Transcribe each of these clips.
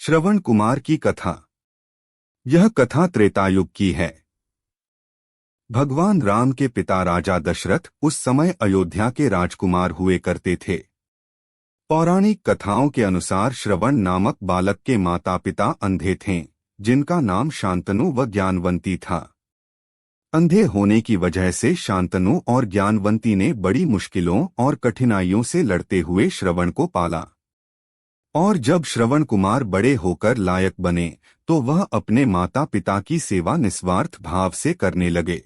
श्रवण कुमार की कथा। यह कथा त्रेतायुग की है। भगवान राम के पिता राजा दशरथ उस समय अयोध्या के राजकुमार हुए करते थे। पौराणिक कथाओं के अनुसार श्रवण नामक बालक के माता पिता अंधे थे, जिनका नाम शांतनु व ज्ञानवंती था। अंधे होने की वजह से शांतनु और ज्ञानवंती ने बड़ी मुश्किलों और कठिनाइयों से लड़ते हुए श्रवण को पाला। और जब श्रवण कुमार बड़े होकर लायक बने तो वह अपने माता पिता की सेवा निस्वार्थ भाव से करने लगे।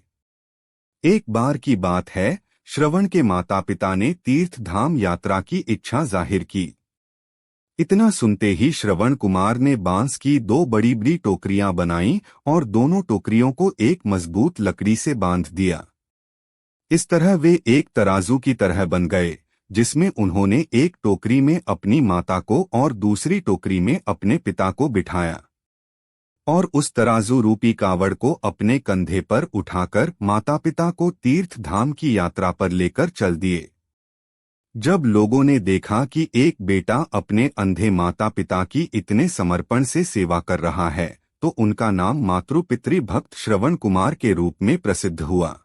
एक बार की बात है, श्रवण के माता पिता ने तीर्थ धाम यात्रा की इच्छा जाहिर की। इतना सुनते ही श्रवण कुमार ने बांस की दो बड़ी बड़ी टोकरियां बनाईं और दोनों टोकरियों को एक मजबूत लकड़ी से बांध दिया। इस तरह वे एक तराजू की तरह बन गए, जिसमें उन्होंने एक टोकरी में अपनी माता को और दूसरी टोकरी में अपने पिता को बिठाया और उस तराजू रूपी कावड़ को अपने कंधे पर उठाकर माता पिता को तीर्थ धाम की यात्रा पर लेकर चल दिए। जब लोगों ने देखा कि एक बेटा अपने अंधे माता पिता की इतने समर्पण से सेवा कर रहा है, तो उनका नाम मातृपितृ भक्त श्रवण कुमार के रूप में प्रसिद्ध हुआ।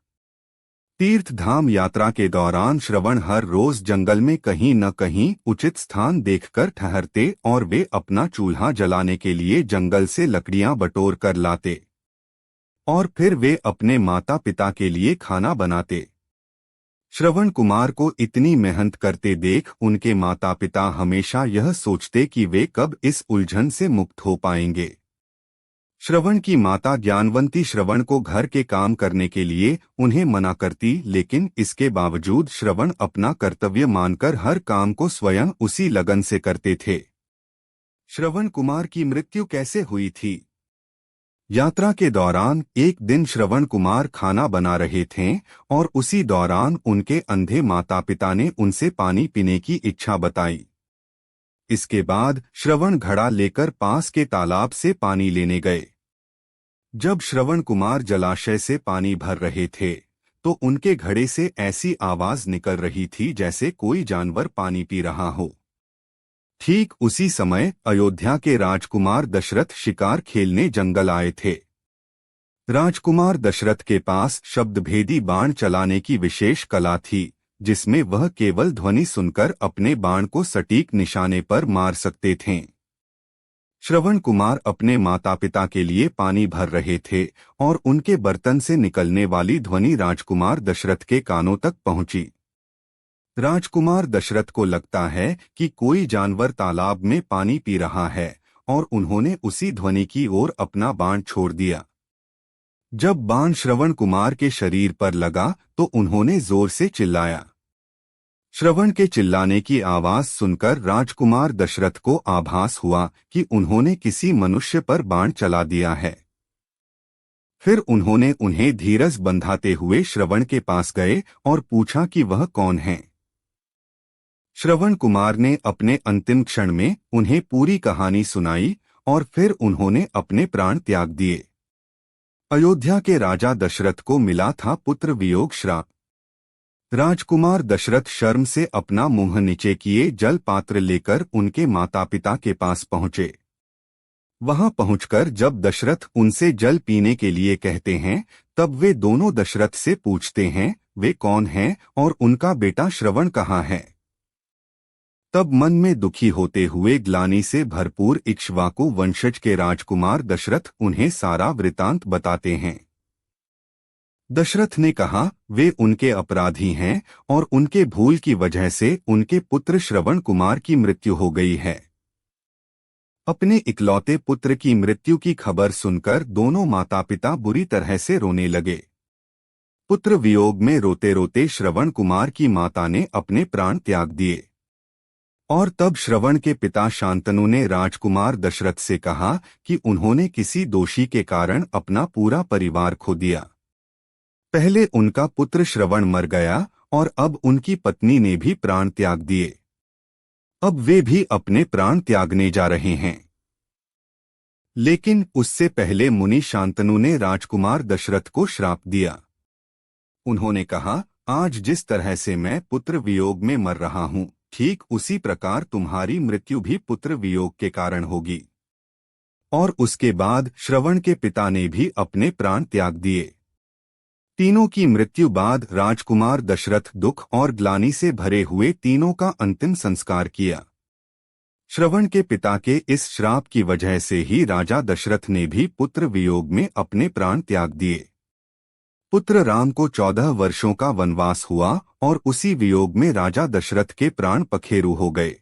तीर्थ धाम यात्रा के दौरान श्रवण हर रोज जंगल में कहीं न कहीं उचित स्थान देखकर ठहरते और वे अपना चूल्हा जलाने के लिए जंगल से लकड़ियां बटोर कर लाते और फिर वे अपने माता पिता के लिए खाना बनाते। श्रवण कुमार को इतनी मेहनत करते देख उनके माता पिता हमेशा यह सोचते कि वे कब इस उलझन से मुक्त हो पाएंगे। श्रवण की माता ज्ञानवंती श्रवण को घर के काम करने के लिए उन्हें मना करती, लेकिन इसके बावजूद श्रवण अपना कर्तव्य मानकर हर काम को स्वयं उसी लगन से करते थे। श्रवण कुमार की मृत्यु कैसे हुई थी? यात्रा के दौरान एक दिन श्रवण कुमार खाना बना रहे थे और उसी दौरान उनके अंधे माता पिता ने उनसे पानी पीने की इच्छा बताई। इसके बाद श्रवण घड़ा लेकर पास के तालाब से पानी लेने गए। जब श्रवण कुमार जलाशय से पानी भर रहे थे तो उनके घड़े से ऐसी आवाज निकल रही थी जैसे कोई जानवर पानी पी रहा हो। ठीक उसी समय अयोध्या के राजकुमार दशरथ शिकार खेलने जंगल आए थे। राजकुमार दशरथ के पास शब्दभेदी बाण चलाने की विशेष कला थी, जिसमें वह केवल ध्वनि सुनकर अपने बाण को सटीक निशाने पर मार सकते थे। श्रवण कुमार अपने माता पिता के लिए पानी भर रहे थे और उनके बर्तन से निकलने वाली ध्वनि राजकुमार दशरथ के कानों तक पहुंची। राजकुमार दशरथ को लगता है कि कोई जानवर तालाब में पानी पी रहा है और उन्होंने उसी ध्वनि की ओर अपना बाण छोड़ दिया। जब बाण श्रवण कुमार के शरीर पर लगा तो उन्होंने जोर से चिल्लाया। श्रवण के चिल्लाने की आवाज सुनकर राजकुमार दशरथ को आभास हुआ कि उन्होंने किसी मनुष्य पर बाण चला दिया है। फिर उन्होंने उन्हें धीरज बंधाते हुए श्रवण के पास गए और पूछा कि वह कौन है। श्रवण कुमार ने अपने अंतिम क्षण में उन्हें पूरी कहानी सुनाई और फिर उन्होंने अपने प्राण त्याग दिए। अयोध्या के राजा दशरथ को मिला था पुत्र वियोग श्राप। राजकुमार दशरथ शर्म से अपना मुंह नीचे किए जल पात्र लेकर उनके माता पिता के पास पहुंचे। वहां पहुंचकर जब दशरथ उनसे जल पीने के लिए कहते हैं, तब वे दोनों दशरथ से पूछते हैं वे कौन हैं और उनका बेटा श्रवण कहाँ है। तब मन में दुखी होते हुए ग्लानि से भरपूर इक्ष्वाकु वंशज के राजकुमार दशरथ उन्हें सारा वृतांत बताते हैं। दशरथ ने कहा वे उनके अपराधी हैं और उनके भूल की वजह से उनके पुत्र श्रवण कुमार की मृत्यु हो गई है। अपने इकलौते पुत्र की मृत्यु की खबर सुनकर दोनों माता पिता बुरी तरह से रोने लगे। पुत्र वियोग में रोते रोते श्रवण कुमार की माता ने अपने प्राण त्याग दिए और तब श्रवण के पिता शांतनु ने राजकुमार दशरथ से कहा कि उन्होंने किसी दोषी के कारण अपना पूरा परिवार खो दिया। पहले उनका पुत्र श्रवण मर गया और अब उनकी पत्नी ने भी प्राण त्याग दिए। अब वे भी अपने प्राण त्यागने जा रहे हैं। लेकिन उससे पहले मुनि शांतनु ने राजकुमार दशरथ को श्राप दिया। उन्होंने कहा, आज जिस तरह से मैं पुत्र वियोग में मर रहा हूं, ठीक उसी प्रकार तुम्हारी मृत्यु भी पुत्र वियोग के कारण होगी। और उसके बाद श्रवण के पिता ने भी अपने प्राण त्याग दिए। तीनों की मृत्यु बाद राजकुमार दशरथ दुख और ग्लानि से भरे हुए तीनों का अंतिम संस्कार किया। श्रवण के पिता के इस श्राप की वजह से ही राजा दशरथ ने भी पुत्र वियोग में अपने प्राण त्याग दिए। पुत्र राम को 14 वर्षों का वनवास हुआ और उसी वियोग में राजा दशरथ के प्राण पखेरु हो गए।